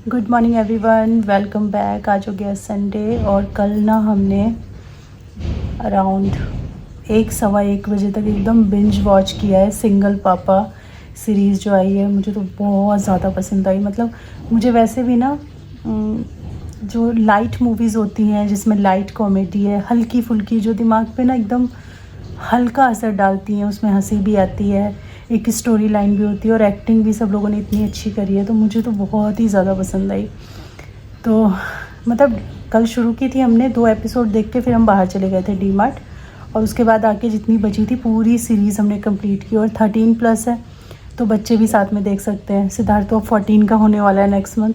Good morning everyone, welcome back. आज हो गया संडे और कल ना हमने अराउंड 1 सवा 1 बजे तक एकदम बिंज वॉच किया है सिंगल पापा सीरीज़ जो आई है। मुझे तो बहुत ज़्यादा पसंद आई। मतलब मुझे वैसे भी ना जो लाइट मूवीज़ होती हैं जिसमें लाइट कॉमेडी है, हल्की फुल्की, जो दिमाग पे ना एकदम हल्का असर डालती हैं, उसमें हंसी भी आती है, एक स्टोरी लाइन भी होती है और एक्टिंग भी सब लोगों ने इतनी अच्छी करी है, तो मुझे तो बहुत ही ज़्यादा पसंद आई। तो मतलब कल शुरू की थी हमने, 2 एपिसोड देख के फिर हम बाहर चले गए थे डी मार्ट, और उसके बाद आके जितनी बची थी पूरी सीरीज़ हमने कंप्लीट की। और 13+ है तो बच्चे भी साथ में देख सकते हैं। सिद्धार्थ तो अब 14 का होने वाला है नेक्स्ट मंथ,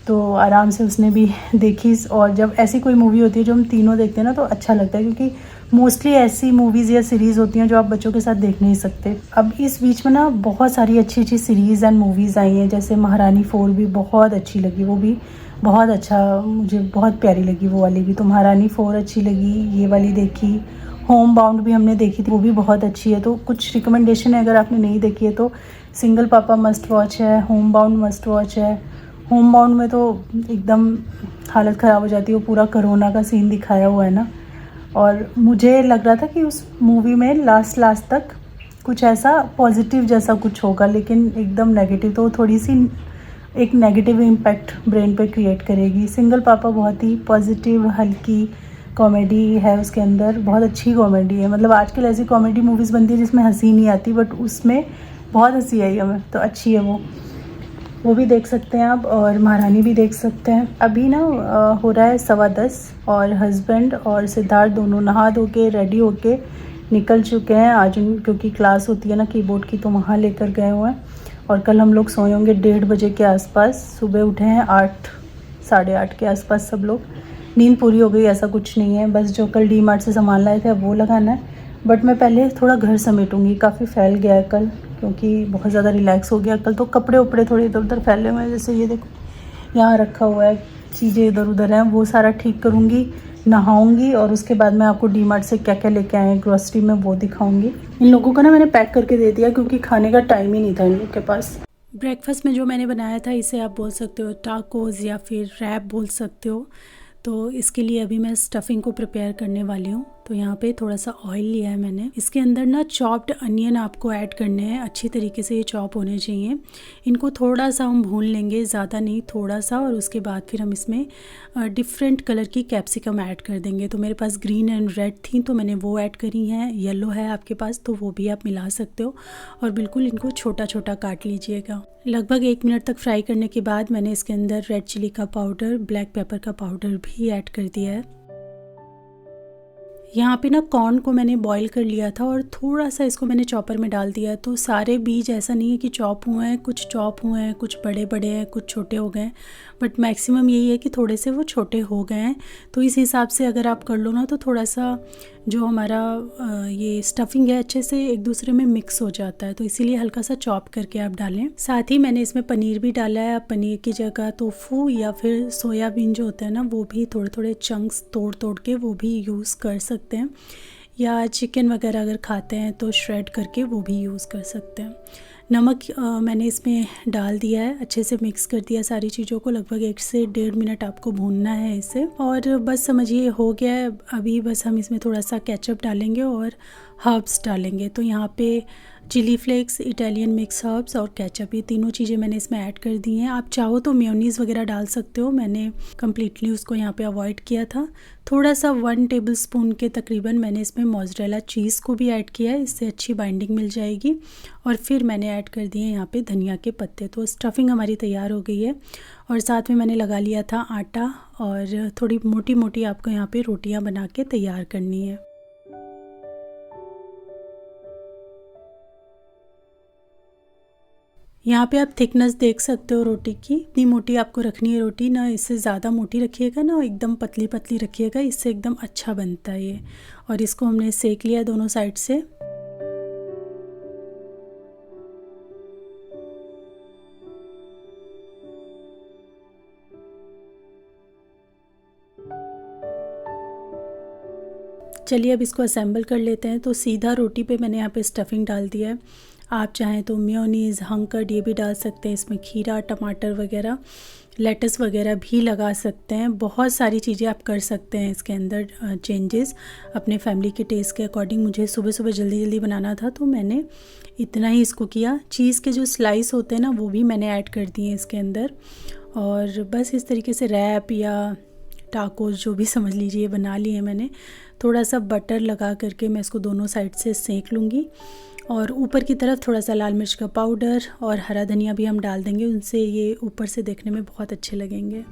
तो आराम से उसने भी देखी। और जब ऐसी कोई मूवी होती है जो हम तीनों देखते हैं ना तो अच्छा लगता है, क्योंकि मोस्टली ऐसी मूवीज़ या सीरीज़ होती हैं जो आप बच्चों के साथ देख नहीं सकते। अब इस बीच में ना बहुत सारी अच्छी अच्छी सीरीज़ एंड मूवीज़ आई हैं, जैसे महारानी 4 भी बहुत अच्छी लगी, वो भी बहुत अच्छा, मुझे बहुत प्यारी लगी वो वाली भी। तो महारानी 4 अच्छी लगी, ये वाली देखी। होम बाउंड भी हमने देखी थी, वो भी बहुत अच्छी है। तो कुछ रिकमेंडेशन है, अगर आपने नहीं देखी है तो सिंगल पापा मस्ट वॉच है, होम बाउंड मस्ट वॉच है। होम बाउंड में तो एकदम हालत ख़राब हो जाती है, वो पूरा कोरोना का सीन दिखाया हुआ है ना। और मुझे लग रहा था कि उस मूवी में लास्ट तक कुछ ऐसा पॉजिटिव जैसा कुछ होगा, लेकिन एकदम नेगेटिव, तो थोड़ी सी एक नेगेटिव इम्पैक्ट ब्रेन पे क्रिएट करेगी। सिंगल पापा बहुत ही पॉजिटिव हल्की कॉमेडी है उसके अंदर, बहुत अच्छी कॉमेडी है। मतलब आजकल ऐसी कॉमेडी मूवीज़ बनती है जिसमें हंसी नहीं आती, बट उसमें बहुत हंसी आई हमें, तो अच्छी है वो भी देख सकते हैं आप, और महारानी भी देख सकते हैं। अभी ना हो रहा है 10:15 और हस्बैंड और सिद्धार्थ दोनों नहा धो के रेडी होके निकल चुके हैं आज क्योंकि क्लास होती है ना कीबोर्ड की, तो वहाँ लेकर गए हुए हैं। और कल हम लोग सोए होंगे 1:30 बजे के आसपास, सुबह उठे हैं 8 साढ़े 8 के आसपास। सब लोग नींद पूरी हो गई, ऐसा कुछ नहीं है, बस जो कल डी मार्ट से सामान लाए थे अब वो लगाना है। बट मैं पहले थोड़ा घर समेटूंगी, काफ़ी फैल गया है कल, क्योंकि बहुत ज़्यादा रिलैक्स हो गया कल। तो कपड़े उपड़े थोड़े इधर उधर फैले हुए हैं, जैसे ये देखो यहाँ रखा हुआ है, चीज़ें इधर उधर हैं, वो सारा ठीक करूँगी, नहाऊंगी, और उसके बाद मैं आपको डी मार्ट से क्या क्या लेके आए हैं ग्रोसरी में वो दिखाऊंगी। इन लोगों को ना मैंने पैक करके दे दिया क्योंकि खाने का टाइम ही नहीं था इन लोग के पास। ब्रेकफास्ट में जो मैंने बनाया था इसे आप बोल सकते हो टाकोस या फिर रैप बोल सकते हो। तो इसके लिए अभी मैं स्टफिंग को प्रिपेयर करने वाली हूँ। तो यहाँ पे थोड़ा सा ऑयल लिया है मैंने, इसके अंदर ना चॉप्ड अनियन आपको ऐड करने हैं, अच्छी तरीके से ये चॉप होने चाहिए। इनको थोड़ा सा हम भून लेंगे, ज़्यादा नहीं, थोड़ा सा, और उसके बाद फिर हम इसमें डिफरेंट कलर की कैप्सिकम ऐड कर देंगे। तो मेरे पास ग्रीन एंड रेड थी तो मैंने वो ऐड करी हैं, येलो है आपके पास तो वो भी आप मिला सकते हो। और बिल्कुल इनको छोटा छोटा काट लीजिएगा। लगभग 1 मिनट तक फ्राई करने के बाद मैंने इसके अंदर रेड चिली का पाउडर, ब्लैक पेपर का पाउडर भी ऐड कर दिया है। यहाँ पे ना कॉर्न को मैंने बॉईल कर लिया था और थोड़ा सा इसको मैंने चॉपर में डाल दिया है। तो सारे बीज ऐसा नहीं है कि चॉप हुए हैं, कुछ चॉप हुए हैं, कुछ बड़े बड़े हैं, कुछ छोटे हो गए हैं, बट मैक्सिमम यही है कि थोड़े से वो छोटे हो गए हैं। तो इस हिसाब से अगर आप कर लो ना तो थोड़ा सा जो हमारा ये स्टफिंग है अच्छे से एक दूसरे में मिक्स हो जाता है, तो इसीलिए हल्का सा चॉप करके आप डालें। साथ ही मैंने इसमें पनीर भी डाला है। आप पनीर की जगह टोफू या फिर सोयाबीन जो होता है ना वो भी थोड़े थोड़े चंक्स तोड़ तोड़ के वो भी यूज़ कर सकते हैं, या चिकन वगैरह अगर खाते हैं तो श्रेड करके वो भी यूज़ कर सकते हैं। नमक मैंने इसमें डाल दिया है, अच्छे से मिक्स कर दिया सारी चीज़ों को। लगभग 1 से 1.5 मिनट आपको भूनना है इसे, और बस समझिए हो गया है। अभी बस हम इसमें थोड़ा सा केचप डालेंगे और हर्ब्स डालेंगे। तो यहाँ पे chilli flakes, Italian mix herbs और केचप, ये तीनों चीज़ें मैंने इसमें ऐड कर दी हैं। आप चाहो तो मेयोनीज़ वगैरह डाल सकते हो, मैंने कम्प्लीटली उसको यहाँ पे अवॉइड किया था। थोड़ा सा 1 टेबलस्पून के तकरीबन मैंने इसमें मोज़रेला चीज़ को भी ऐड किया है, इससे अच्छी बाइंडिंग मिल जाएगी। और फिर मैंने ऐड कर दिए यहाँ पे धनिया के पत्ते। तो स्टफिंग हमारी तैयार हो गई है, और साथ में मैंने लगा लिया था आटा, और थोड़ी मोटी मोटी आपको यहाँ पे रोटियाँ बना के तैयार करनी है। यहाँ पे आप थिकनेस देख सकते हो रोटी की, इतनी मोटी आपको रखनी है रोटी, ना इससे ज़्यादा मोटी रखिएगा ना एकदम पतली पतली रखिएगा, इससे एकदम अच्छा बनता है ये। और इसको हमने सेक लिया दोनों साइड से। चलिए अब इसको असेंबल कर लेते हैं। तो सीधा रोटी पे मैंने यहाँ पे स्टफिंग डाल दिया है। आप चाहें तो मेयोनीज़, हंकर्ड ये भी डाल सकते हैं, इसमें खीरा, टमाटर वगैरह, लेटस वगैरह भी लगा सकते हैं। बहुत सारी चीज़ें आप कर सकते हैं इसके अंदर चेंजेस अपने फैमिली के टेस्ट के अकॉर्डिंग। मुझे सुबह सुबह जल्दी जल्दी बनाना था तो मैंने इतना ही इसको किया। चीज़ के जो स्लाइस होते हैं ना वो भी मैंने ऐड कर दिए इसके अंदर, और बस इस तरीके से रैप या टाकोस जो भी समझ लीजिए बना लिए मैंने। थोड़ा सा बटर लगा करके मैं इसको दोनों साइड से सेक लूँगी, और ऊपर की तरफ थोड़ा सा लाल मिर्च का पाउडर और हरा धनिया भी हम डाल देंगे, उनसे ये ऊपर से देखने में बहुत अच्छे लगेंगे।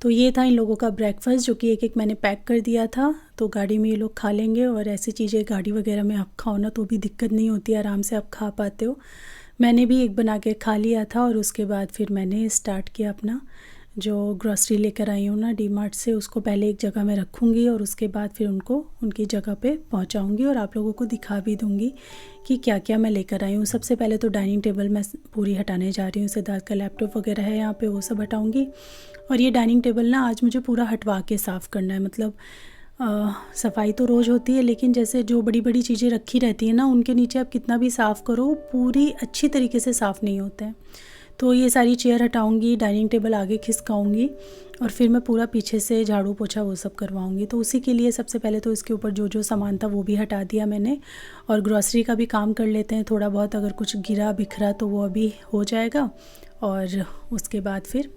तो ये था इन लोगों का ब्रेकफास्ट, जो कि एक एक मैंने पैक कर दिया था। तो गाड़ी में ये लोग खा लेंगे, और ऐसी चीज़ें गाड़ी वगैरह में आप खाओ ना तो भी दिक्कत नहीं होती, आराम से आप खा पाते हो। मैंने भी एक बना के खा लिया था, और उसके बाद फिर मैंने स्टार्ट किया अपना जो ग्रॉसरी लेकर आई हूँ ना डीमार्ट से, उसको पहले एक जगह में रखूँगी और उसके बाद फिर उनको उनकी जगह पे पहुँचाऊँगी, और आप लोगों को दिखा भी दूँगी कि क्या क्या मैं लेकर आई हूँ। सबसे पहले तो डाइनिंग टेबल मैं पूरी हटाने जा रही हूँ, सिद्धार्थ का लैपटॉप वगैरह है यहाँ पे, वो सब हटाऊँगी। और ये डाइनिंग टेबल ना आज मुझे पूरा हटवा के साफ़ करना है। मतलब सफाई तो रोज़ होती है, लेकिन जैसे जो बड़ी बड़ी चीज़ें रखी रहती हैं ना उनके नीचे आप कितना भी साफ़ करो पूरी अच्छी तरीके से साफ़ नहीं होते हैं। तो ये सारी चेयर हटाऊंगी, डाइनिंग टेबल आगे खिसकाऊंगी, और फिर मैं पूरा पीछे से झाड़ू पोछा वो सब करवाऊंगी। तो उसी के लिए सबसे पहले तो इसके ऊपर जो जो सामान था वो भी हटा दिया मैंने, और ग्रॉसरी का भी काम कर लेते हैं थोड़ा बहुत। अगर कुछ गिरा बिखरा तो वो अभी हो जाएगा, और उसके बाद फिर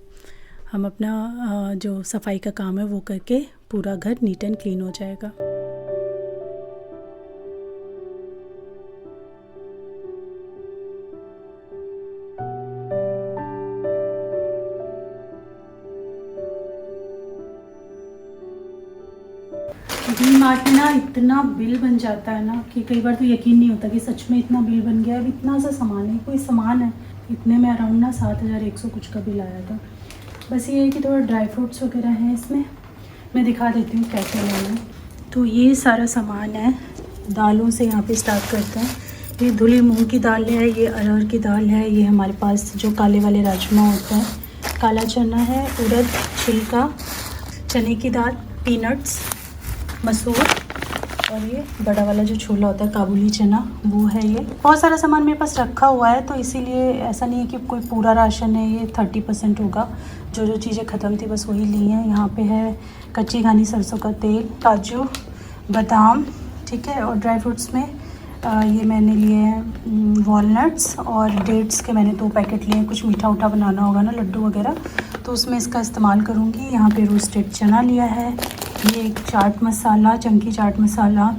हम अपना जो सफाई का काम है वो करके पूरा घर नीट एंड क्लीन हो जाएगा। डीमार्ट में ना इतना बिल बन जाता है ना कि कई बार तो यकीन नहीं होता कि सच में इतना बिल बन गया है। इतना सा सामान है, कोई सामान है, इतने में अराउंड ना 7100 कुछ का बिल आया था। बस ये है कि थोड़ा ड्राई फ्रूट्स वगैरह हैं इसमें, मैं दिखा देती हूँ क्या क्या लेना। तो ये सारा सामान है। दालों से यहाँ पे स्टार्ट करते हैं। ये धुली मूंग की दाल है, ये अरहर की दाल है, ये हमारे पास जो काले वाले राजमा होते हैं, काला चना है, उड़द छिलका, चने की दाल, पीनट्स, मसूर, और ये बड़ा वाला जो छोला होता है काबुली चना वो है। ये बहुत सारा सामान मेरे पास रखा हुआ है, तो इसीलिए ऐसा नहीं है कि कोई पूरा राशन है। ये 30% होगा। जो जो चीज़ें ख़त्म थी बस वही ली हैं। यहाँ पे है कच्ची घानी सरसों का तेल, काजू, बादाम, ठीक है। और ड्राई फ्रूट्स में ये मैंने लिए हैं वॉलनट्स और डेट्स के मैंने 2 पैकेट लिए हैं। कुछ मीठा उठा बनाना होगा ना, लड्डू वगैरह, तो उसमें इसका इस्तेमाल करूँगी। यहाँ पे रोस्टेड चना लिया है। ये एक चाट मसाला, चंकी चाट मसाला।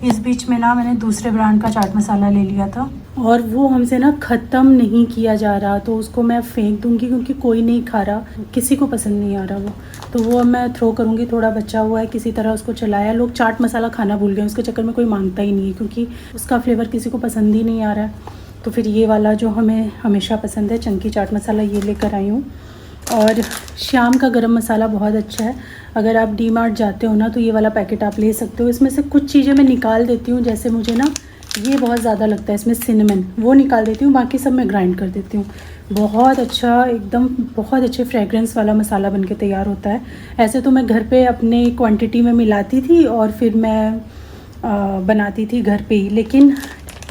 इस बीच में ना मैंने दूसरे ब्रांड का चाट मसाला ले लिया था, और वो हमसे ना ख़त्म नहीं किया जा रहा, तो उसको मैं फेंक दूंगी क्योंकि कोई नहीं खा रहा, किसी को पसंद नहीं आ रहा वो। तो वो अब मैं थ्रो करूँगी। थोड़ा बचा हुआ है, किसी तरह उसको चलाया। लोग चाट मसाला खाना भूल गए, उसके चक्कर में कोई मांगता ही नहीं है क्योंकि उसका फ्लेवर किसी को पसंद ही नहीं आ रहा है। तो फिर ये वाला जो हमें हमेशा पसंद है, चंकी चाट मसाला, ये लेकर आई हूँ। और श्याम का गरम मसाला बहुत अच्छा है। अगर आप डीमार्ट जाते हो ना तो ये वाला पैकेट आप ले सकते हो। इसमें से कुछ चीज़ें मैं निकाल देती हूँ, जैसे मुझे ना ये बहुत ज़्यादा लगता है इसमें सिनेमन, वो निकाल देती हूँ, बाकी सब मैं ग्राइंड कर देती हूँ। बहुत अच्छा, एकदम बहुत अच्छे फ्रेगरेंस वाला मसाला बनके तैयार होता है। ऐसे तो मैं घर पे अपने क्वांटिटी में मिलाती थी और फिर मैं बनाती थी घर पे ही, लेकिन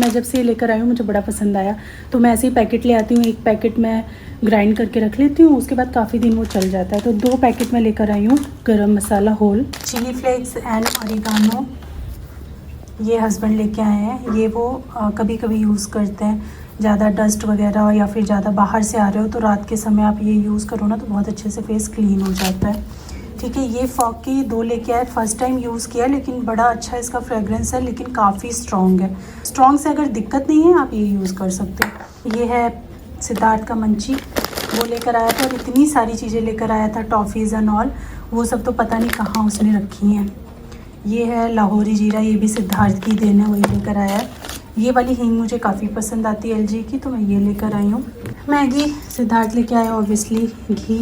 मैं जब से ये लेकर आई हूँ मुझे बड़ा पसंद आया, तो मैं ऐसे ही पैकेट ले आती हूँ। एक पैकेट मैं ग्राइंड करके रख लेती हूँ, उसके बाद काफ़ी दिन वो चल जाता है। तो 2 पैकेट मैं लेकर आई हूँ garam masala whole. Chilli flakes and oregano ये हस्बैंड लेके आए हैं। ये वो कभी कभी यूज़ करते हैं, ज़्यादा डस्ट वगैरह या फिर ज़्यादा बाहर से आ रहे हो तो रात के समय आप ये यूज़ करो ना तो बहुत अच्छे से फेस क्लीन हो जाता है, ठीक है। ये फॉग की 2 लेके आए, फर्स्ट टाइम यूज़ किया, लेकिन बड़ा अच्छा इसका फ्रेगरेंस है, लेकिन काफ़ी स्ट्रॉन्ग है। स्ट्रॉन्ग से अगर दिक्कत नहीं है आप ये यूज़ कर सकते हो। ये है सिद्धार्थ का मंची, वो लेकर आया था, और इतनी सारी चीज़ें लेकर आया था, टॉफ़ीज़ एंड ऑल, वो सब तो पता नहीं कहाँ उसने रखी हैं। ये है लाहौरी जीरा, ये भी सिद्धार्थ की देन है, वही लेकर आया है। ये वाली हींग मुझे काफ़ी पसंद आती है LG की, तो मैं ये लेकर आई हूँ। मैगी सिद्धार्थ लेके आया, ऑब्वियसली घी,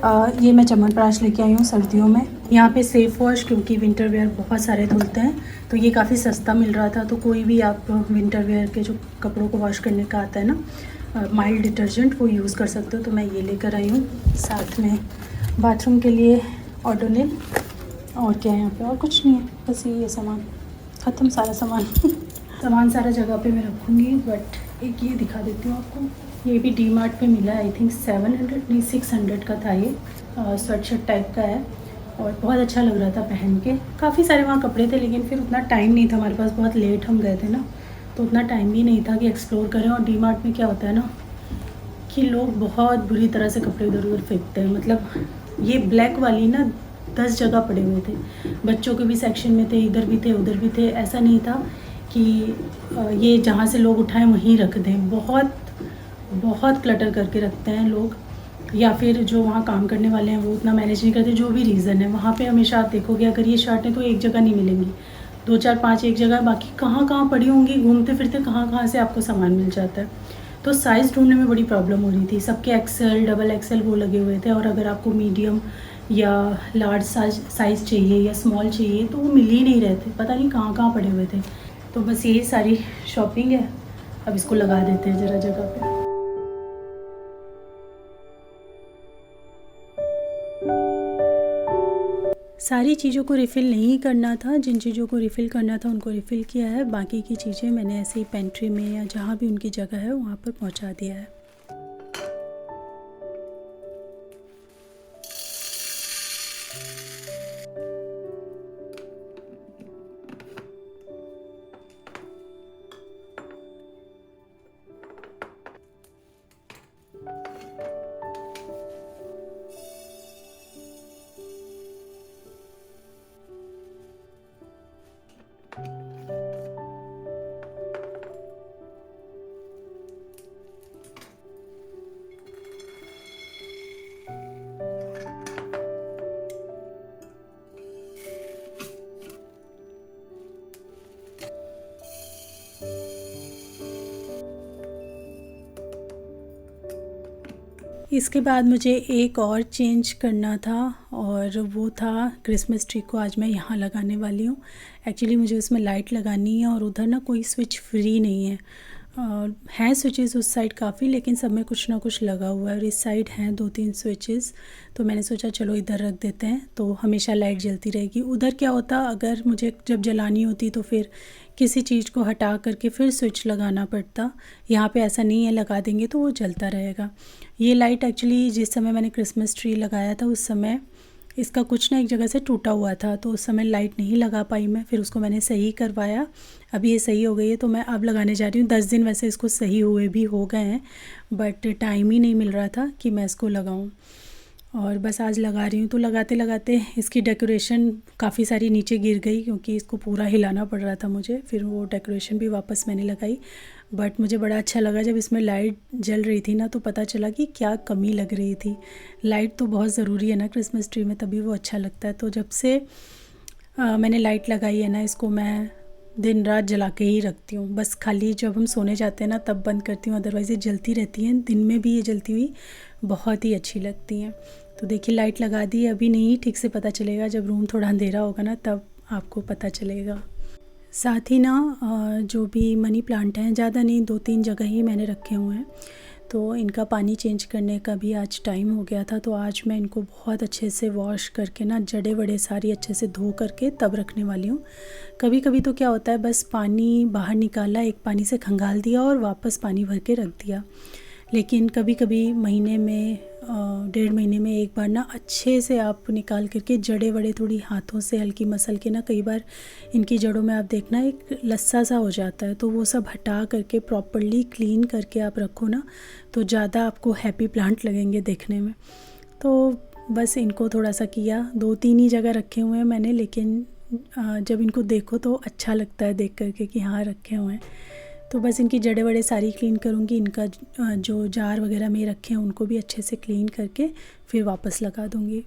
ये मैं च्यवनप्राश लेके आई हूँ सर्दियों में। यहाँ पे सेफ वॉश, क्योंकि विंटर वेयर बहुत सारे धुलते हैं तो ये काफ़ी सस्ता मिल रहा था। तो कोई भी आप विंटर वेयर के जो कपड़ों को वॉश करने का आता है ना, माइल्ड डिटर्जेंट, वो यूज़ कर सकते हो। तो मैं ये लेकर आई हूँ। साथ में बाथरूम के लिए ओडोनिल। और क्या है यहाँ पे, और कुछ नहीं है, बस ये सामान ख़त्म, सारा सामान सामान सारा जगह पे मैं रखूँगी। बट एक ये दिखा देती हूँ आपको। ये भी डी मार्ट पर मिला है, आई थिंक 700 नहीं 600 का था ये। स्वेट शर्ट टाइप का है और बहुत अच्छा लग रहा था पहन के। काफ़ी सारे वहाँ कपड़े थे, लेकिन फिर उतना टाइम नहीं था हमारे पास, बहुत लेट हम गए थे ना, तो उतना टाइम भी नहीं था कि एक्सप्लोर करें। और डी मार्ट में क्या होता है ना कि लोग बहुत बुरी तरह से कपड़े इधर उधर फेंकते हैं। मतलब ये ब्लैक वाली ना 10 जगह पड़े हुए थे, बच्चों के भी सेक्शन में थे, इधर भी थे उधर भी थे। ऐसा नहीं था कि ये जहाँ से लोग उठाएं वहीं रख दें। बहुत बहुत क्लटर करके रखते हैं लोग, या फिर जो वहाँ काम करने वाले हैं वो उतना मैनेज नहीं करते। जो भी रीज़न है, वहाँ पे हमेशा आप देखोगे अगर ये शर्टें तो एक जगह नहीं मिलेंगी, 2 4 5 एक जगह, बाकी कहाँ कहाँ पड़ी होंगी, घूमते फिरते कहाँ कहाँ से आपको सामान मिल जाता है। तो साइज़ ढूंढने में बड़ी प्रॉब्लम हो रही थी। सबके एक्सेल डबल एक्सेल वो लगे हुए थे, और अगर आपको मीडियम या लार्ज साइज़ चाहिए या स्मॉल चाहिए तो वो मिल ही नहीं रहे थे, पता नहीं कहाँ कहाँ पड़े हुए थे। तो बस यही सारी शॉपिंग है। अब इसको लगा देते हैं ज़रा जगह पे। सारी चीज़ों को रिफ़िल नहीं करना था, जिन चीज़ों को रिफ़िल करना था उनको रिफ़िल किया है। बाकी की चीज़ें मैंने ऐसे ही पेंट्री में या जहाँ भी उनकी जगह है वहाँ पर पहुँचा दिया है। इसके बाद मुझे एक और चेंज करना था, और वो था क्रिसमस ट्री को आज मैं यहाँ लगाने वाली हूँ। एक्चुअली मुझे उसमें लाइट लगानी है, और उधर ना कोई स्विच फ्री नहीं है। हैं स्विचेस उस साइड काफ़ी, लेकिन सब में कुछ ना कुछ लगा हुआ है, और इस साइड हैं 2-3 स्विचेस। तो मैंने सोचा चलो इधर रख देते हैं, तो हमेशा लाइट जलती रहेगी। उधर क्या होता, अगर मुझे जब जलानी होती तो फिर किसी चीज़ को हटा करके फिर स्विच लगाना पड़ता। यहाँ पे ऐसा नहीं है, लगा देंगे तो वो जलता रहेगा। ये लाइट एक्चुअली जिस समय मैंने क्रिसमस ट्री लगाया था उस समय इसका कुछ ना एक जगह से टूटा हुआ था, तो उस समय लाइट नहीं लगा पाई मैं। फिर उसको मैंने सही करवाया, अभी ये सही हो गई है। तो मैं अब लगाने जा रही हूँ। 10 दिन वैसे इसको सही हुए भी हो गए हैं, बट टाइम ही नहीं मिल रहा था कि मैं इसको लगाऊँ, और बस आज लगा रही हूँ। तो लगाते लगाते इसकी डेकोरेशन काफ़ी सारी नीचे गिर गई, क्योंकि इसको पूरा हिलाना पड़ रहा था मुझे। फिर वो डेकोरेशन भी वापस मैंने लगाई, बट मुझे बड़ा अच्छा लगा जब इसमें लाइट जल रही थी ना, तो पता चला कि क्या कमी लग रही थी। लाइट तो बहुत ज़रूरी है ना क्रिसमस ट्री में, तभी वो अच्छा लगता है। तो जब से मैंने लाइट लगाई है ना, इसको मैं दिन रात जला के ही रखती हूँ। बस खाली जब हम सोने जाते हैं ना तब बंद करती हूँ, अदरवाइज़ ये जलती रहती हैं। दिन में भी ये जलती हुई बहुत ही अच्छी लगती हैं। तो देखिए लाइट लगा दी, अभी नहीं ठीक से पता चलेगा, जब रूम थोड़ा अंधेरा होगा ना तब आपको पता चलेगा। साथ ही ना जो भी मनी प्लांट हैं, ज़्यादा नहीं 2-3 जगह ही मैंने रखे हुए हैं, तो इनका पानी चेंज करने का भी आज टाइम हो गया था। तो आज मैं इनको बहुत अच्छे से वॉश करके ना, जड़े वड़े सारी अच्छे से धो करके तब रखने वाली हूँ। कभी कभी तो क्या होता है, बस पानी बाहर निकाला, एक पानी से खंगाल दिया और वापस पानी भर के रख दिया। लेकिन कभी कभी महीने में 1.5 महीने में एक बार ना अच्छे से आप निकाल करके जड़े वड़े थोड़ी हाथों से हल्की मसल के ना, कई बार इनकी जड़ों में आप देखना एक लस्सा सा हो जाता है, तो वो सब हटा करके प्रॉपरली क्लीन करके आप रखो ना, तो ज़्यादा आपको हैप्पी प्लांट लगेंगे देखने में। तो बस इनको थोड़ा सा किया, 2-3 ही जगह रखे हुए हैं मैंने, लेकिन जब इनको देखो तो अच्छा लगता है देख करके कि हाँ रखे हुए हैं। तो बस इनकी जड़े वड़े सारी क्लीन करूँगी। इनका जो जार वगैरह में रखे हैं उनको भी अच्छे से क्लीन करके फिर वापस लगा दूँगी।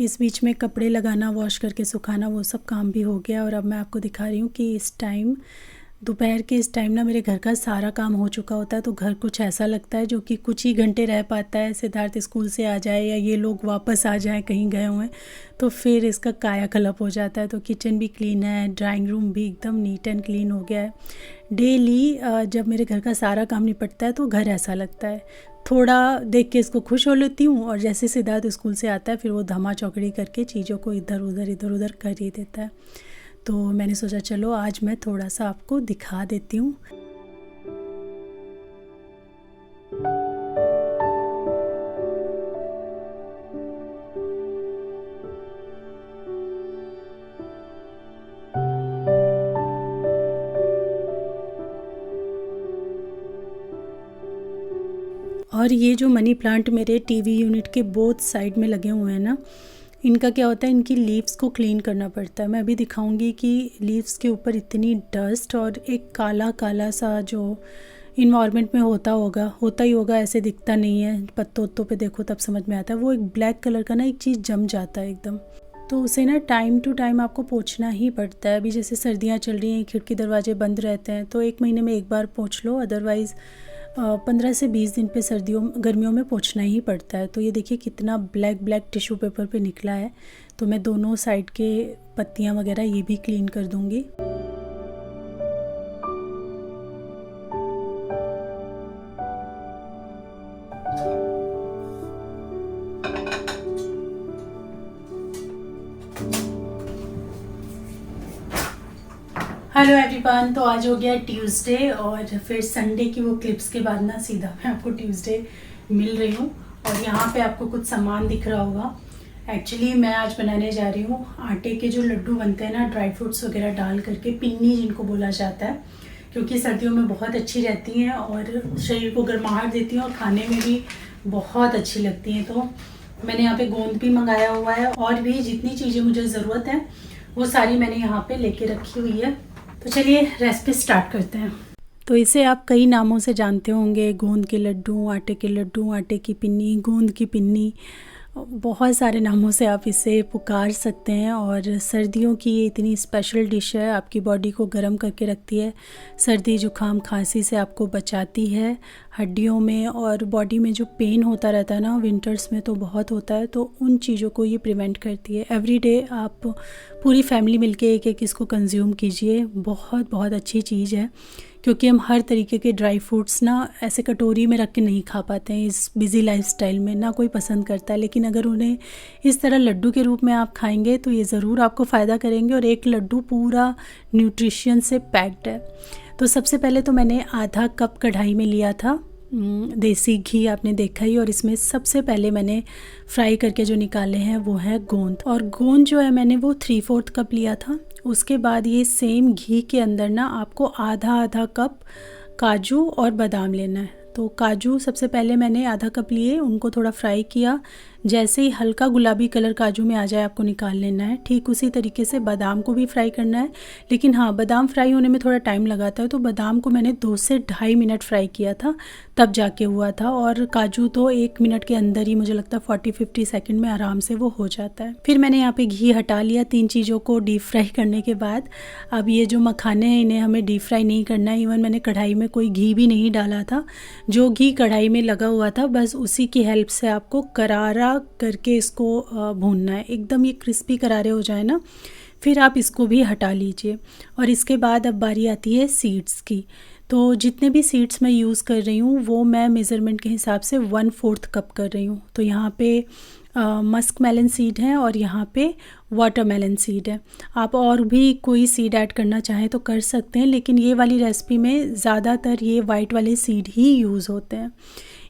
इस बीच में कपड़े लगाना, वॉश करके सुखाना, वो सब काम भी हो गया। और अब मैं आपको दिखा रही हूँ कि इस टाइम दोपहर के इस टाइम ना मेरे घर का सारा काम हो चुका होता है। तो घर कुछ ऐसा लगता है जो कि कुछ ही घंटे रह पाता है। सिद्धार्थ स्कूल से आ जाए या ये लोग वापस आ जाएं कहीं गए हुए हैं, तो फिर इसका कायाकल्प हो जाता है। तो किचन भी क्लीन है, ड्राइंग रूम भी एकदम नीट एंड क्लीन हो गया है। डेली जब मेरे घर का सारा काम निपटता है तो घर ऐसा लगता है। थोड़ा देख के इसको खुश हो लेती हूँ, और जैसे सिद्धार्थ स्कूल से आता है फिर वो धमा चौकड़ी करके चीज़ों को इधर उधर कर ही देता है। तो मैंने सोचा चलो आज मैं थोड़ा सा आपको दिखा देती हूँ। और ये जो मनी प्लांट मेरे टीवी यूनिट के बोथ साइड में लगे हुए हैं ना, इनका क्या होता है, इनकी लीव्स को क्लीन करना पड़ता है। मैं अभी दिखाऊंगी कि लीव्स के ऊपर इतनी डस्ट और एक काला काला सा जो इन्वायरमेंट में होता ही होगा, ऐसे दिखता नहीं है। पत्तों पे देखो तब समझ में आता है। वो एक ब्लैक कलर का ना एक चीज़ जम जाता है एकदम, तो उसे ना टाइम टू टाइम आपको पोंछना ही पड़ता है। अभी जैसे सर्दियाँ चल रही हैं, खिड़की दरवाजे बंद रहते हैं, तो 1 महीने में एक बार पोंछ लो, अदरवाइज़ 15 से 20 दिन पे गर्मियों में पोंछना ही पड़ता है। तो ये देखिए कितना ब्लैक टिश्यू पेपर पे निकला है। तो मैं दोनों साइड के पत्तियां वगैरह ये भी क्लीन कर दूंगी। हेलो एवरीवन, तो आज हो गया ट्यूसडे और फिर संडे की वो क्लिप्स के बाद ना सीधा मैं आपको ट्यूसडे मिल रही हूँ। और यहाँ पे आपको कुछ सामान दिख रहा होगा। एक्चुअली मैं आज बनाने जा रही हूँ आटे के जो लड्डू बनते हैं ना, ड्राई फ्रूट्स वगैरह डाल करके, पिन्नी जिनको बोला जाता है, क्योंकि सर्दियों में बहुत अच्छी रहती हैं और शरीर को गर्माहट देती हैं और खाने में भी बहुत अच्छी लगती हैं। तो मैंने यहाँ पे गोंद भी मंगाया हुआ है और भी जितनी चीज़ें मुझे ज़रूरत है वो सारी मैंने यहाँ पे लेके रखी हुई है। तो चलिए रेसिपी स्टार्ट करते हैं। तो इसे आप कई नामों से जानते होंगे, गोंद के लड्डू, आटे के लड्डू, आटे की पिन्नी, गोंद की पिन्नी, बहुत सारे नामों से आप इसे पुकार सकते हैं। और सर्दियों की ये इतनी स्पेशल डिश है, आपकी बॉडी को गर्म करके रखती है, सर्दी जुकाम खांसी से आपको बचाती है, हड्डियों में और बॉडी में जो पेन होता रहता है ना विंटर्स में तो बहुत होता है, तो उन चीज़ों को ये प्रिवेंट करती है। एवरीडे आप पूरी फैमिली मिलके एक इसको कंज्यूम कीजिए, बहुत अच्छी चीज़ है। क्योंकि हम हर तरीके के ड्राई फ्रूट्स ना ऐसे कटोरी में रख के नहीं खा पाते हैं इस बिज़ी लाइफस्टाइल में, ना कोई पसंद करता है। लेकिन अगर उन्हें इस तरह लड्डू के रूप में आप खाएंगे तो ये ज़रूर आपको फ़ायदा करेंगे। और एक लड्डू पूरा न्यूट्रिशन से पैक्ड है। तो सबसे पहले तो मैंने आधा कप कढ़ाई में लिया था देसी घी, आपने देखा ही। और इसमें सबसे पहले मैंने फ्राई करके जो निकाले हैं वो है गोंद। और गोंद जो है मैंने वो 3/4 कप लिया था। उसके बाद ये सेम घी के अंदर ना आपको आधा कप काजू और बादाम लेना है। तो काजू सबसे पहले मैंने आधा कप लिए, उनको थोड़ा फ्राई किया। जैसे ही हल्का गुलाबी कलर काजू में आ जाए आपको निकाल लेना है। ठीक उसी तरीके से बादाम को भी फ्राई करना है, लेकिन हाँ बादाम फ्राई होने में थोड़ा टाइम लगाता है। तो बादाम को मैंने 2 से 2.5 मिनट फ्राई किया था, तब जाके हुआ था। और काजू तो 1 मिनट के अंदर ही, मुझे लगता है 40-50 सेकंड में आराम से वो हो जाता है। फिर मैंने यहाँ पे घी हटा लिया 3 चीज़ों को डीप फ्राई करने के बाद। अब ये जो मखाने हैं इन्हें हमें डीप फ्राई नहीं करना है। इवन मैंने कढ़ाई में कोई घी भी नहीं डाला था, जो घी कढ़ाई में लगा हुआ था बस उसी की हेल्प से आपको करारा करके इसको भूनना है। एकदम ये क्रिस्पी करारे हो जाए ना, फिर आप इसको भी हटा लीजिए। और इसके बाद अब बारी आती है सीड्स की। तो जितने भी सीड्स मैं यूज़ कर रही हूँ वो मैं मेज़रमेंट के हिसाब से 1/4 कप कर रही हूँ। तो यहाँ पे मस्क मेलन सीड है और यहाँ पे वाटरमेलन सीड है। आप और भी कोई सीड ऐड करना चाहें तो कर सकते हैं, लेकिन ये वाली रेसिपी में ज़्यादातर ये वाइट वाले सीड ही यूज़ होते हैं।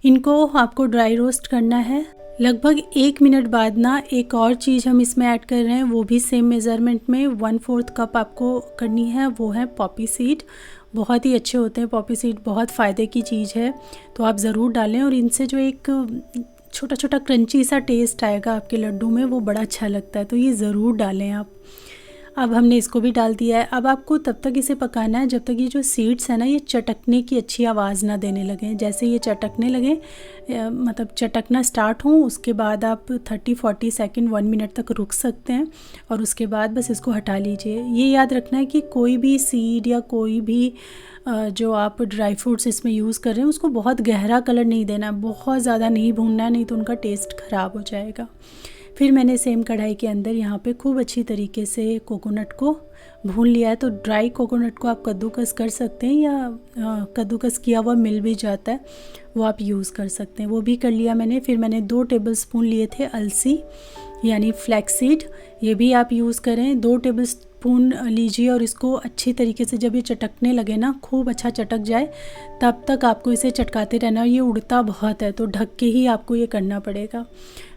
इनको आपको ड्राई रोस्ट करना है। लगभग 1 मिनट बाद ना एक और चीज़ हम इसमें ऐड कर रहे हैं, वो भी सेम मेज़रमेंट में 1/4 कप आपको करनी है। वो है पॉपी सीड। बहुत ही अच्छे होते हैं पॉपी सीड, बहुत फ़ायदे की चीज़ है, तो आप ज़रूर डालें। और इनसे जो एक छोटा छोटा क्रंची सा टेस्ट आएगा आपके लड्डू में, वो बड़ा अच्छा लगता है, तो ये ज़रूर डालें आप। अब हमने इसको भी डाल दिया है। अब आपको तब तक इसे पकाना है जब तक ये जो सीड्स है ना ये चटकने की अच्छी आवाज़ ना देने लगें। जैसे ये चटकने लगें, मतलब चटकना स्टार्ट हो, उसके बाद आप 30-40 सेकंड 1 मिनट तक रुक सकते हैं और उसके बाद बस इसको हटा लीजिए। ये याद रखना है कि कोई भी सीड या कोई भी जो आप ड्राई फ्रूट्स इसमें यूज़ कर रहे हैं उसको बहुत गहरा कलर नहीं देना, बहुत ज़्यादा नहीं भूनना है, नहीं तो उनका टेस्ट ख़राब हो जाएगा। फिर मैंने सेम कढ़ाई के अंदर यहाँ पे खूब अच्छी तरीके से कोकोनट को भून लिया है। तो ड्राई कोकोनट को आप कद्दूकस कर सकते हैं या कद्दूकस किया हुआ मिल भी जाता है, वो आप यूज़ कर सकते हैं, वो भी कर लिया मैंने। फिर मैंने 2 टेबलस्पून लिए थे अलसी यानी फ्लैक्सीड, ये भी आप यूज़ करें। 2 टेबलस्पून लीजिए और इसको अच्छी तरीके से जब ये चटकने लगे ना, खूब अच्छा चटक जाए, तब तक आपको इसे चटकाते रहना। ये उड़ता बहुत है तो ढक के ही आपको ये करना पड़ेगा।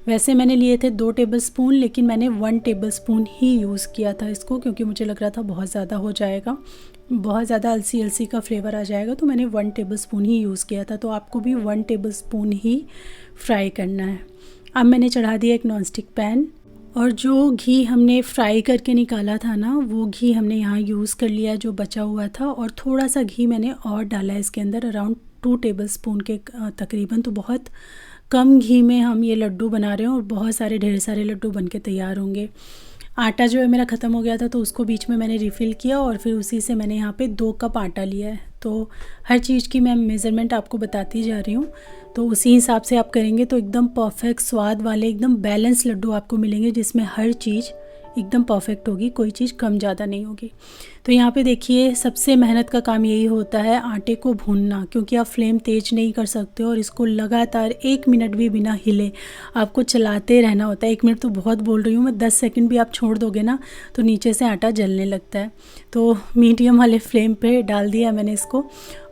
वैसे मैंने लिए थे 2 टेबलस्पून, लेकिन मैंने 1 टेबलस्पून ही यूज़ किया था इसको, क्योंकि मुझे लग रहा था बहुत ज़्यादा हो जाएगा, बहुत ज़्यादा अलसी अलसी का फ्लेवर आ जाएगा, तो मैंने 1 टेबलस्पून ही यूज़ किया था। तो आपको भी 1 टेबलस्पून ही फ्राई करना है। अब मैंने चढ़ा दिया एक नॉनस्टिक पैन और जो घी हमने फ्राई करके निकाला था ना, वो घी हमने यहाँ यूज़ कर लिया जो बचा हुआ था, और थोड़ा सा घी मैंने और डाला है इसके अंदर, अराउंड 2 टेबलस्पून के तकरीबन। तो बहुत कम घी में हम ये लड्डू बना रहे हैं और बहुत सारे ढेर सारे लड्डू बन के तैयार होंगे। आटा जो है मेरा ख़त्म हो गया था तो उसको बीच में मैंने रिफ़िल किया और फिर उसी से मैंने यहाँ पे 2 कप आटा लिया है। तो हर चीज़ की मैं मेज़रमेंट आपको बताती जा रही हूँ, तो उसी हिसाब से आप करेंगे तो एकदम परफेक्ट स्वाद वाले एकदम बैलेंस लड्डू आपको मिलेंगे, जिसमें हर चीज़ एकदम परफेक्ट होगी, कोई चीज़ कम ज़्यादा नहीं होगी। तो यहाँ पे देखिए सबसे मेहनत का काम यही होता है आटे को भूनना, क्योंकि आप फ्लेम तेज़ नहीं कर सकते और इसको लगातार 1 मिनट भी बिना हिले आपको चलाते रहना होता है। 1 मिनट तो बहुत बोल रही हूँ मैं, 10 सेकंड भी आप छोड़ दोगे ना तो नीचे से आटा जलने लगता है। तो मीडियम वाले फ्लेम पे डाल दिया मैंने इसको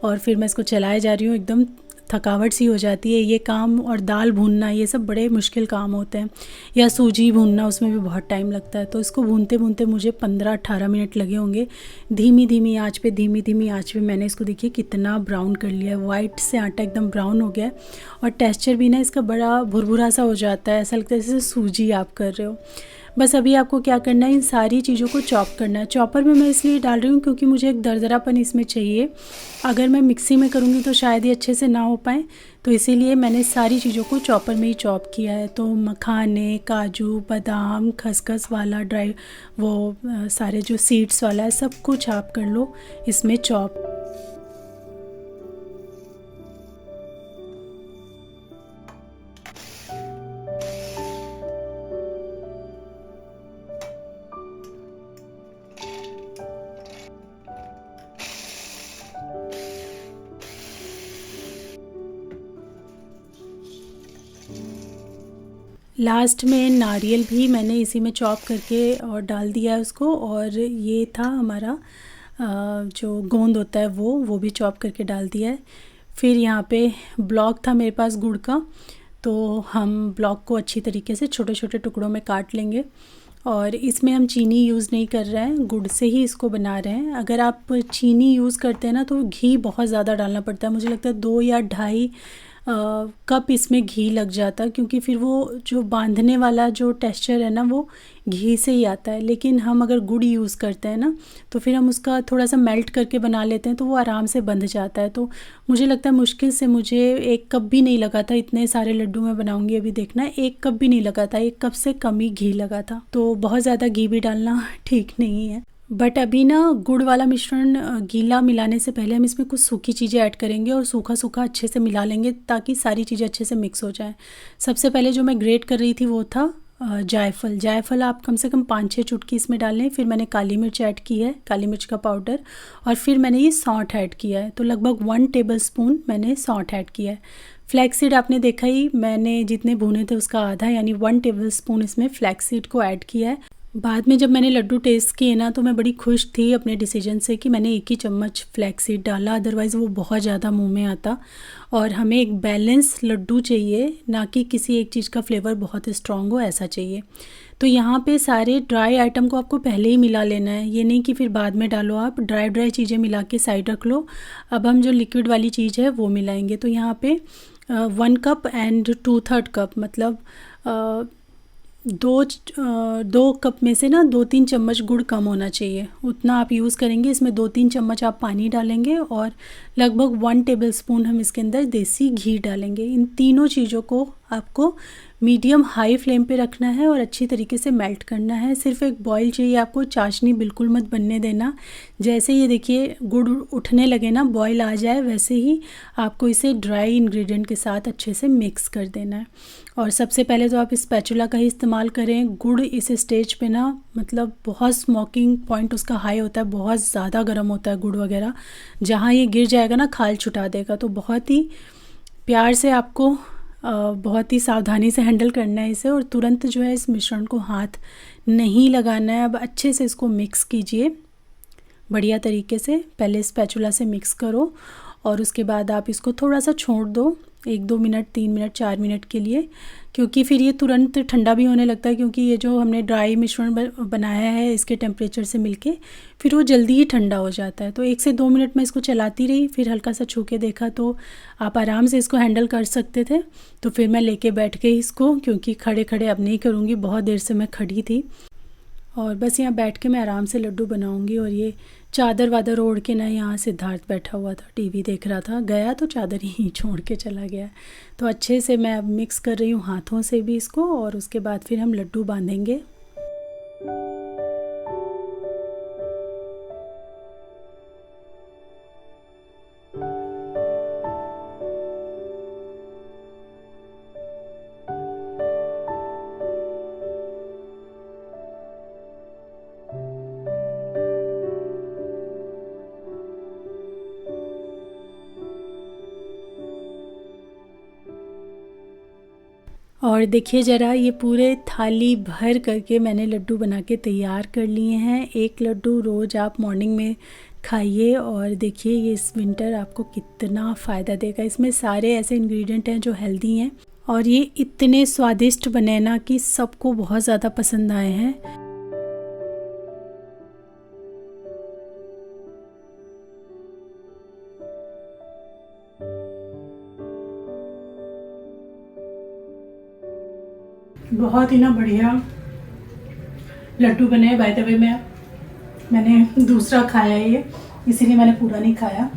और फिर मैं इसको चलाए जा रही हूँ। एकदम थकावट सी हो जाती है ये काम, और दाल भूनना ये सब बड़े मुश्किल काम होते हैं, या सूजी भूनना उसमें भी बहुत टाइम लगता है। तो इसको भूनते भूनते मुझे 15-18 मिनट लगे होंगे। धीमी धीमी आंच पे मैंने इसको देखिए कितना ब्राउन कर लिया है, वाइट से आटा एकदम ब्राउन हो गया है और टेक्सचर भी ना इसका बड़ा भुरभुरा सा हो जाता है, ऐसा लगता है जैसे सूजी आप कर रहे हो। बस अभी आपको क्या करना है, इन सारी चीज़ों को चॉप करना है। चॉपर में मैं इसलिए डाल रही हूँ क्योंकि मुझे एक दरदरापन इसमें चाहिए, अगर मैं मिक्सी में करूँगी तो शायद ये अच्छे से ना हो पाए, तो इसीलिए मैंने सारी चीज़ों को चॉपर में ही चॉप किया है। तो मखाने, काजू, बादाम, खसखस वाला ड्राई वो सारे जो सीड्स वाला है सब कुछ आप कर लो इसमें चॉप। लास्ट में नारियल भी मैंने इसी में चॉप करके और डाल दिया है उसको, और ये था हमारा जो गोंद होता है वो भी चॉप करके डाल दिया है। फिर यहाँ पे ब्लॉक था मेरे पास गुड़ का, तो हम ब्लॉक को अच्छी तरीके से छोटे छोटे टुकड़ों में काट लेंगे, और इसमें हम चीनी यूज़ नहीं कर रहे हैं, गुड़ से ही इसको बना रहे हैं। अगर आप चीनी यूज़ करते हैं ना तो घी बहुत ज़्यादा डालना पड़ता है, मुझे लगता है 2 या 2.5 कप इसमें घी लग जाता है, क्योंकि फिर वो जो बांधने वाला जो टेक्सचर है ना वो घी से ही आता है। लेकिन हम अगर गुड़ यूज़ करते हैं ना तो फिर हम उसका थोड़ा सा मेल्ट करके बना लेते हैं तो वो आराम से बंध जाता है। तो मुझे लगता है मुश्किल से मुझे 1 कप भी नहीं लगा था, इतने सारे लड्डू मैं बनाऊंगी अभी देखना, 1 कप भी नहीं लगा था, 1 कप से कम ही घी लगा था। तो बहुत ज़्यादा घी भी डालना ठीक नहीं है। बट अभी ना गुड़ वाला मिश्रण गीला मिलाने से पहले हम इसमें कुछ सूखी चीज़ें ऐड करेंगे और सूखा सूखा अच्छे से मिला लेंगे ताकि सारी चीज़ें अच्छे से मिक्स हो जाए। सबसे पहले जो मैं ग्रेट कर रही थी वो था जायफल आप कम से कम 5-6 चुटकी इसमें डाल लें। फिर मैंने काली मिर्च ऐड की है, काली मिर्च का पाउडर, और फिर मैंने ये सौंठ ऐड किया है, तो लगभग 1 टेबलस्पून मैंने सौंठ ऐड किया है। फ्लैक्सीड आपने देखा ही, मैंने जितने भुने थे उसका आधा यानी 1 टेबलस्पून इसमें फ्लैक्सीड को ऐड किया है। बाद में जब मैंने लड्डू टेस्ट किए ना तो मैं बड़ी खुश थी अपने डिसीजन से कि मैंने 1 ही चम्मच फ्लैक्सीड डाला, अदरवाइज़ वो बहुत ज़्यादा मुंह में आता। और हमें एक बैलेंस लड्डू चाहिए, ना कि किसी एक चीज़ का फ्लेवर बहुत स्ट्रॉन्ग हो, ऐसा चाहिए। तो यहाँ पे सारे ड्राई आइटम को आपको पहले ही मिला लेना है, ये नहीं कि फिर बाद में डालो। आप ड्राई चीज़ें मिला के साइड रख लो। अब हम जो लिक्विड वाली चीज़ है वो मिलाएंगे। तो यहाँ पे 1 कप एंड 2/3 कप, मतलब दो कप में से ना 2-3 चम्मच गुड़ कम होना चाहिए, उतना आप यूज़ करेंगे। इसमें 2-3 चम्मच आप पानी डालेंगे और लगभग 1 टेबलस्पून हम इसके अंदर देसी घी डालेंगे। इन तीनों चीज़ों को आपको मीडियम हाई फ्लेम पे रखना है और अच्छी तरीके से मेल्ट करना है। सिर्फ एक बॉईल चाहिए आपको, चाशनी बिल्कुल मत बनने देना। जैसे ये देखिए गुड़ उठने लगे ना, बॉईल आ जाए, वैसे ही आपको इसे ड्राई इंग्रेडिएंट के साथ अच्छे से मिक्स कर देना है। और सबसे पहले तो आप स्पैचुला का ही इस्तेमाल करें। गुड़ इस स्टेज पे ना मतलब बहुत स्मोकिंग पॉइंट उसका हाई होता है, बहुत ज़्यादा गर्म होता है गुड़ वगैरह। जहाँ ये गिर जाएगा ना खाल छुटा देगा। तो बहुत ही प्यार से आपको बहुत ही सावधानी से हैंडल करना है इसे, और तुरंत जो है इस मिश्रण को हाथ नहीं लगाना है। अब अच्छे से इसको मिक्स कीजिए बढ़िया तरीके से। पहले स्पैचुला से मिक्स करो और उसके बाद आप इसको थोड़ा सा छोड़ दो 1-2 मिनट, 3 मिनट, 4 मिनट के लिए, क्योंकि फिर ये तुरंत ठंडा भी होने लगता है। क्योंकि ये जो हमने ड्राई मिश्रण बनाया है इसके टेम्परेचर से मिलके फिर वो जल्दी ही ठंडा हो जाता है। तो 1 से 2 मिनट मैं इसको चलाती रही, फिर हल्का सा छू के देखा तो आप आराम से इसको हैंडल कर सकते थे। तो फिर मैं लेके बैठ गई इसको, क्योंकि खड़े खड़े अब नहीं करूँगी, बहुत देर से मैं खड़ी थी। और बस यहाँ बैठ के मैं आराम से लड्डू बनाऊंगी। और ये चादर वादर ओढ़ के ना, यहाँ सिद्धार्थ बैठा हुआ था टीवी देख रहा था, गया तो चादर ही छोड़ के चला गया। तो अच्छे से मैं अब मिक्स कर रही हूँ हाथों से भी इसको, और उसके बाद फिर हम लड्डू बांधेंगे। और देखिए ज़रा, ये पूरे थाली भर करके मैंने लड्डू बना के तैयार कर लिए हैं। एक लड्डू रोज़ आप मॉर्निंग में खाइए और देखिए ये इस विंटर आपको कितना फ़ायदा देगा। इसमें सारे ऐसे इंग्रेडिएंट हैं जो हेल्दी हैं, और ये इतने स्वादिष्ट बने ना कि सबको बहुत ज़्यादा पसंद आए हैं। बहुत ही ना बढ़िया लड्डू बने। बाय द वे मैंने दूसरा खाया ये, इसीलिए मैंने पूरा नहीं खाया।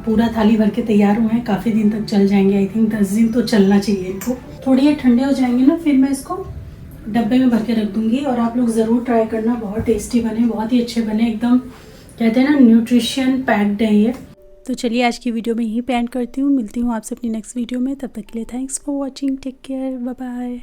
पूरा थाली भर के तैयार हुए हैं, काफ़ी दिन तक चल जाएंगे। आई थिंक 10 दिन तो चलना चाहिए इनको। थोड़ी ये ठंडे हो जाएंगे ना, फिर मैं इसको डब्बे में भर के रख दूँगी। और आप लोग ज़रूर ट्राई करना, बहुत टेस्टी बने, बहुत ही अच्छे बने, एकदम कहते हैं ना न्यूट्रिशन पैक्ड है ये। तो चलिए आज की वीडियो में यहीं पे एंड करती हूँ। मिलती हूँ आपसे अपनी नेक्स्ट वीडियो में। तब तक के लिए thanks for watching, take care, bye bye.